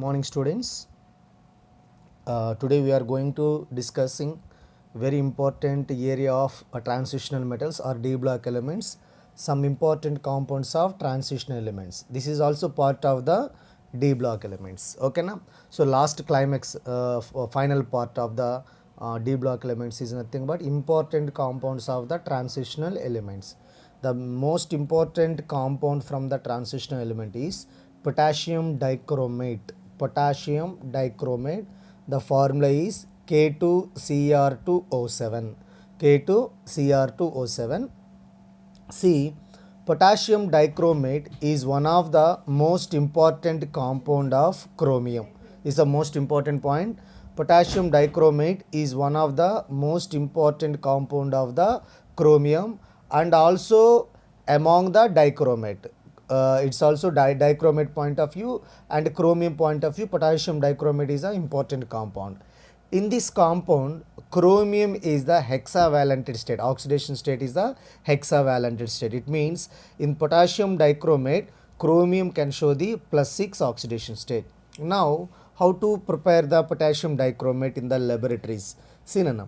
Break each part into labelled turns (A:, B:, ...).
A: Morning students. Today we are going to discussing very important area of transitional metals or D block elements, some important compounds of transitional elements. This is also part of the D block elements. Okay na? So last climax final part of the D block elements is nothing but important compounds of the transitional elements. The most important compound from the transitional element is potassium dichromate. Potassium dichromate. The formula is K2Cr2O7. K2Cr2O7. See, potassium dichromate is one of the most important compound of chromium. This is the most important point. Potassium dichromate is one of the most important compound of the chromium and also among the dichromate. It's also dichromate point of view and chromium point of view. Potassium dichromate is an important compound. In this compound, chromium is the hexavalent state. Oxidation state is the hexavalent state. It means in potassium dichromate, chromium can show the +6 oxidation state. Now, how to prepare the potassium dichromate in the laboratories? See, Nana.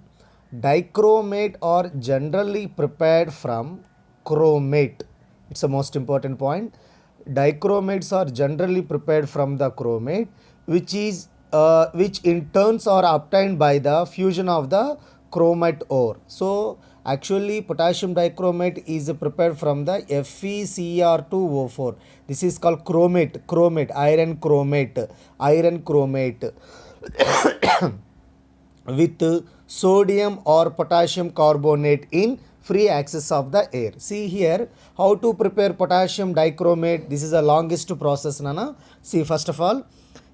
A: Dichromate are generally prepared from chromate. It's the most important point. Dichromates are generally prepared from the chromate, which in turns are obtained by the fusion of the chromate ore. So actually potassium dichromate is prepared from the FeCr2O4. This is called chromate, iron chromate with sodium or potassium carbonate in free access of the air. See here how to prepare potassium dichromate. This is the longest process, Nana. See, first of all,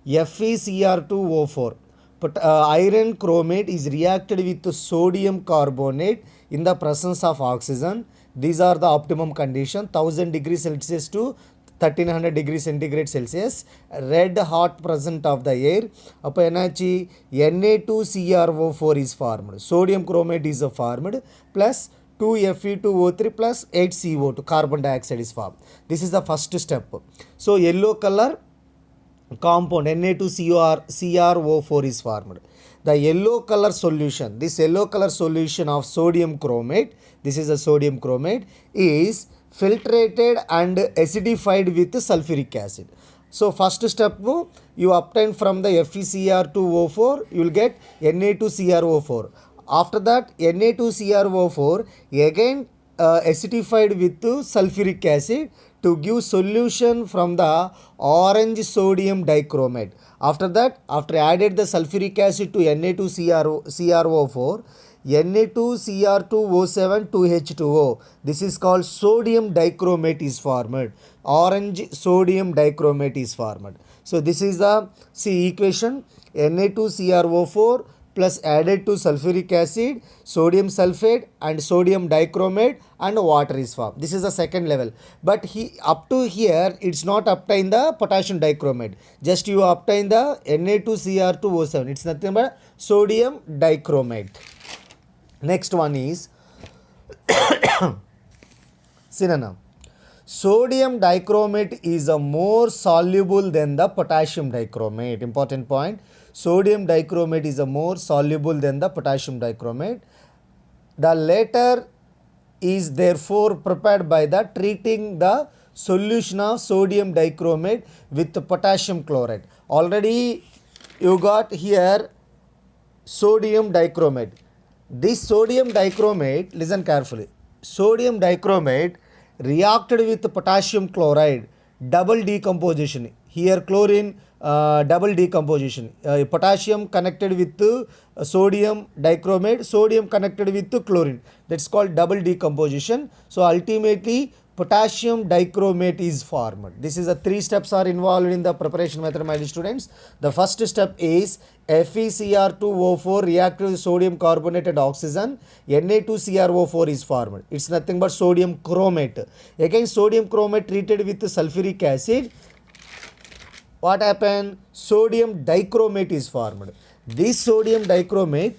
A: FeCr2O4. But iron chromate is reacted with sodium carbonate in the presence of oxygen. These are the optimum condition, 1000 degrees Celsius to 1300 degrees centigrade Celsius, red hot present of the air. Appo enachi Na2CrO4 is formed. Sodium chromate is formed plus 2Fe2O3 plus 8CO2, carbon dioxide is formed. This is the first step. So yellow color compound Na2CrO4 is formed. The yellow color solution, this yellow color solution of sodium chromate, this is a sodium chromate, is filtrated and acidified with sulfuric acid. So first step you obtain from the FeCr2O4, you will get Na2CrO4. After that Na2CrO4 again acidified with sulfuric acid to give solution from the orange sodium dichromate. After that, after added the sulfuric acid to Na2CrO4, Na2Cr2O7 2H2O. This is called sodium dichromate is formed. Orange sodium dichromate is formed. So this is the equation. Na2CrO4 plus added to sulfuric acid, sodium sulfate and sodium dichromate and water is formed. This is the second level. But up to here it's not obtain the potassium dichromate. Just you obtain the Na2Cr2O7. It's nothing but sodium dichromate. Next one is synonym. Sodium dichromate is a more soluble than the potassium dichromate. Important point. Sodium dichromate is a more soluble than the potassium dichromate. The latter is therefore prepared by the treating the solution of sodium dichromate with potassium chloride. Already you got here sodium dichromate. This sodium dichromate, listen carefully, sodium dichromate reacted with potassium chloride, double decomposition. Here chlorine double decomposition. Potassium connected with sodium dichromate, sodium connected with chlorine. That's called double decomposition. So ultimately potassium dichromate is formed. This is the 3 steps are involved in the preparation method, my dear students. The first step is FeCr2O4 reacted with sodium carbonate and oxygen. Na2CrO4 is formed. It's nothing but sodium chromate. Again sodium chromate treated with sulfuric acid. What happened? Sodium dichromate is formed. This sodium dichromate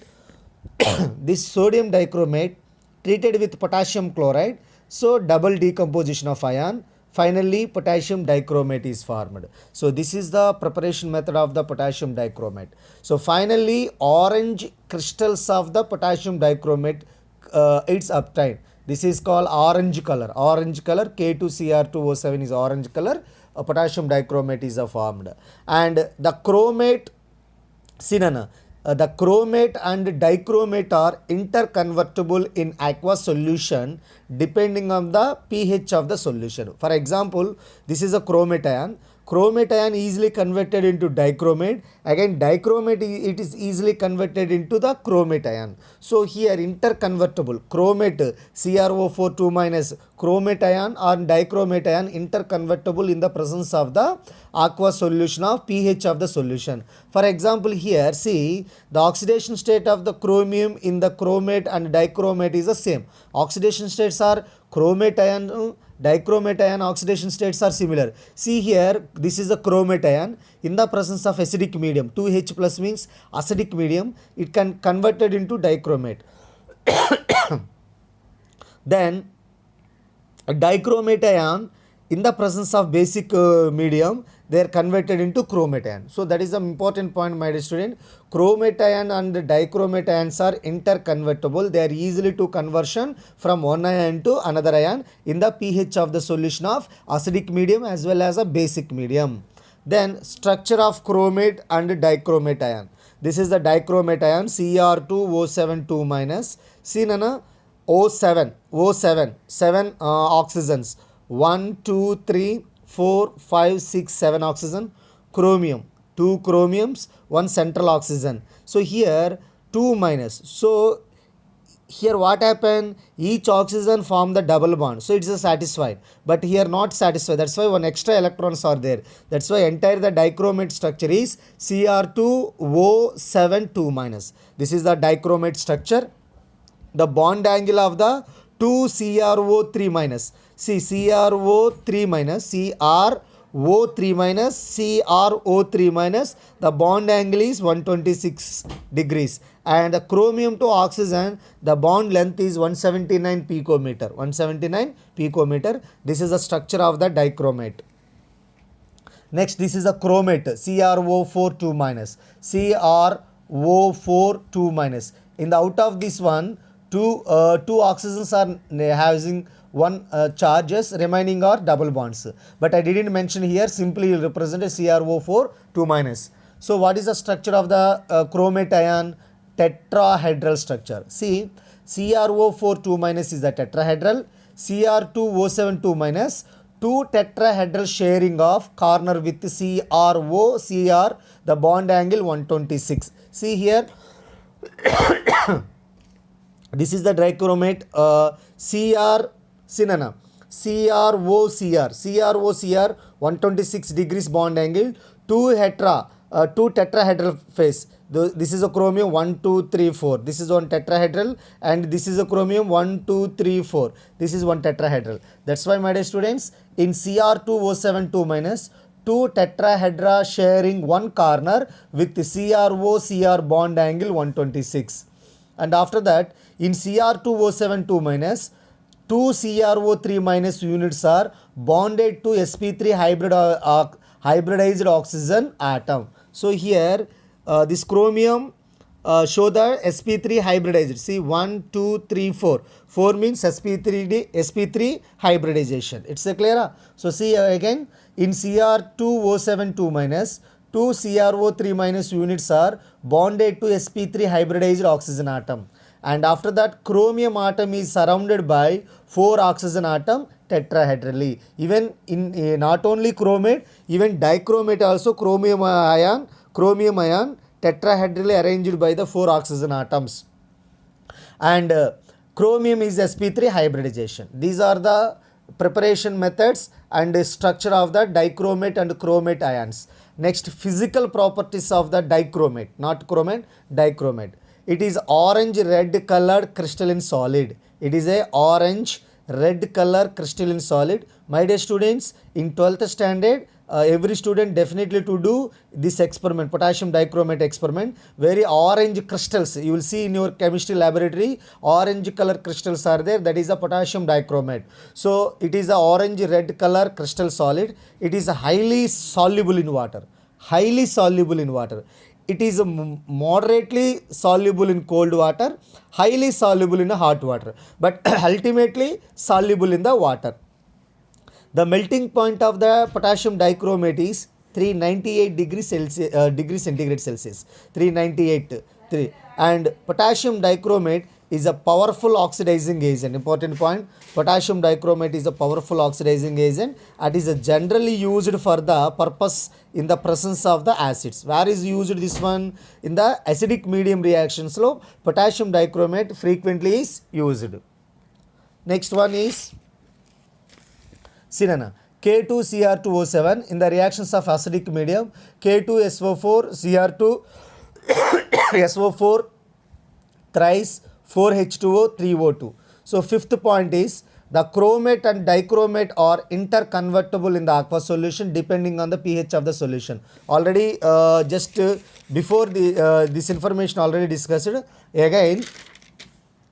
A: treated with potassium chloride. So double decomposition of ion. finally potassium dichromate is formed. So this is the preparation method of the potassium dichromate. So finally orange crystals of the potassium dichromate it's obtained. This is called orange color. Orange color, K2Cr2O7 is orange color. Potassium dichromate is formed. And the chromate, Sinana, the chromate and dichromate are interconvertible in aqueous solution depending on the pH of the solution. For example, this is a chromate ion. Chromate ion easily converted into dichromate. Again, dichromate it is easily converted into the chromate ion. So here interconvertible chromate CrO4 2 minus chromate ion or dichromate ion interconvertible in the presence of the aqueous solution of pH of the solution. For example, here see the oxidation state of the chromium in the chromate and dichromate is the same. Oxidation states are chromate ion, dichromate ion oxidation states are similar. See here, this is a chromate ion in the presence of acidic medium. 2H plus means acidic medium. It can converted into dichromate. Then a dichromate ion in the presence of basic medium, they are converted into chromate ion. So that is an important point, my dear student. Chromate ion and dichromate ions are interconvertible. They are easily to conversion from one ion to another ion in the pH of the solution of acidic medium as well as a basic medium. Then structure of chromate and dichromate ion. This is the dichromate ion Cr2O7 2 minus. See Nana, O7, 7 oxygens. 1, 2, 3, 4, 5, 6, 7 oxygen. Chromium, 2 chromiums, 1 central oxygen. So here 2 minus. So here what happened? Each oxygen form the double bond. So it's a satisfied. But here not satisfied. That's why one extra electrons are there. That's why entire the dichromate structure is Cr2O7 2 minus. This is the dichromate structure. The bond angle of the 2CrO3 minus. See CrO3 minus, CrO3 minus, CrO3 minus, the bond angle is 126 degrees. And the chromium to oxygen, the bond length is 179 picometer. 179 picometer. This is the structure of the dichromate. Next, this is a chromate, CrO4 2 minus. CrO4 2 minus. In the out of this one, two oxygens are having one charges, remaining are double bonds. But I didn't mention here, simply represent a CrO4 2 minus. So what is the structure of the chromate ion? Tetrahedral structure. See, CrO4 2 minus is the tetrahedral. Cr2O7 2 minus, 2 tetrahedral sharing of corner with CrO, the bond angle 126. See here. This is the dichromate CrOCr 126 degrees bond angle, 2 tetrahedral phase. This is a chromium 1, 2, 3, 4. This is one tetrahedral and this is a chromium 1, 2, 3, 4. This is one tetrahedral. That's why, my dear students, in Cr2O7 2 minus, 2 tetrahedra sharing one corner with CrO bond angle 126. And after that, in Cr2O7 2 minus, 2 CrO3 minus units are bonded to sp3 hybridized oxygen atom. So here this chromium show the sp3 hybridized. See 1, 2, 3, 4. 4 means sp3 hybridization. It's a clear. So see again, in Cr2O7 2 minus, 2 CrO3 minus units are bonded to sp3 hybridized oxygen atom. And after that, chromium atom is surrounded by 4 oxygen atom tetrahedrally. Even in not only chromate, even dichromate also chromium ion tetrahedrally arranged by the 4 oxygen atoms. And chromium is sp3 hybridization. These are the preparation methods and structure of the dichromate and chromate ions. Next, physical properties of the dichromate, not chromate, dichromate. It is orange red colored crystalline solid. It is a orange red color crystalline solid. My dear students, in 12th standard, every student definitely to do this experiment, potassium dichromate experiment. Very orange crystals you will see in your chemistry laboratory, orange color crystals are there, that is a potassium dichromate. So it is a orange red color crystal solid. It is highly soluble in water, highly soluble in water. It is moderately soluble in cold water, highly soluble in hot water, but ultimately soluble in the water. The melting point of the potassium dichromate is 398 degree centigrade Celsius, 398, 3. And potassium dichromate is a powerful oxidizing agent. Important point, potassium dichromate is a powerful oxidizing agent. It is generally used for the purpose in the presence of the acids. Where is used this one? In the acidic medium reactions, potassium dichromate frequently is used. Next one is Sinana. K2Cr2O7 in the reactions of acidic medium, K2SO4 Cr2 SO4 thrice 4H2O 3O2. So fifth point is the chromate and dichromate are interconvertible in the aqueous solution depending on the pH of the solution. Already before this information already discussed. Again,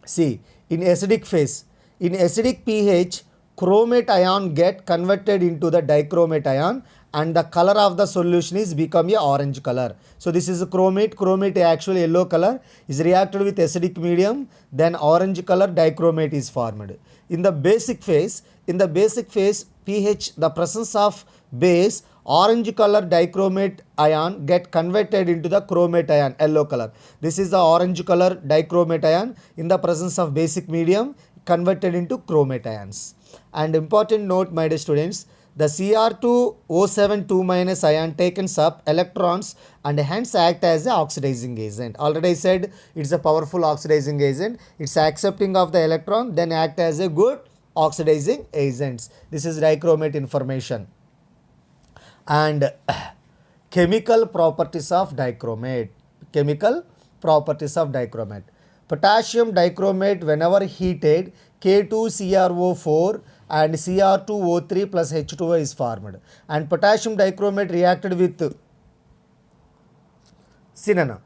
A: see, in acidic phase, in acidic pH, chromate ion get converted into the dichromate ion and the color of the solution is become a orange color. So this is a chromate actually yellow color is reacted with acidic medium, then orange color dichromate is formed. In the basic phase, pH, the presence of base, orange color dichromate ion get converted into the chromate ion, yellow color. This is the orange color dichromate ion in the presence of basic medium converted into chromate ions. And important note, my dear students, the Cr2O7 2- ion takes up electrons and hence act as an oxidizing agent. Already I said it's a powerful oxidizing agent. It's accepting of the electron, then act as a good oxidizing agents. This is dichromate information. And chemical properties of dichromate. Chemical properties of dichromate. Potassium dichromate whenever heated, K2CrO4 and Cr2O3 plus H2O is formed. And potassium dichromate reacted with Sinana.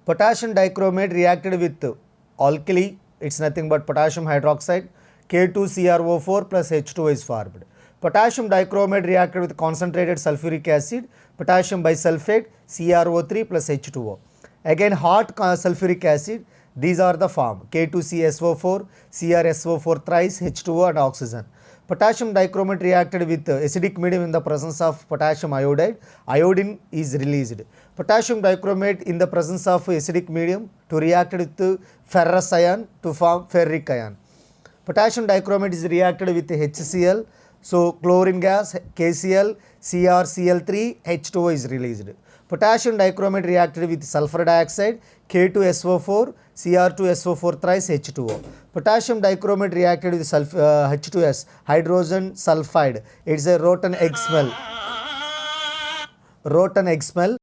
A: Potassium dichromate reacted with alkali, it's nothing but potassium hydroxide, K2CrO4 plus H2O is formed. Potassium dichromate reacted with concentrated sulfuric acid, potassium bisulfate, CrO3 plus H2O. Again hot sulfuric acid, these are the form K2CSO4, CrSO4 thrice, H2O and oxygen. Potassium dichromate reacted with acidic medium in the presence of potassium iodide, iodine is released. Potassium dichromate in the presence of acidic medium to react with ferrous ion to form ferric ion. Potassium dichromate is reacted with HCl, so chlorine gas, KCl, CrCl3, H2O is released. Potassium dichromate reacted with sulfur dioxide, K2SO4, Cr2SO4 thrice, H2O. Potassium dichromate reacted with H2S, hydrogen sulfide. It's a rotten egg smell. Rotten egg smell.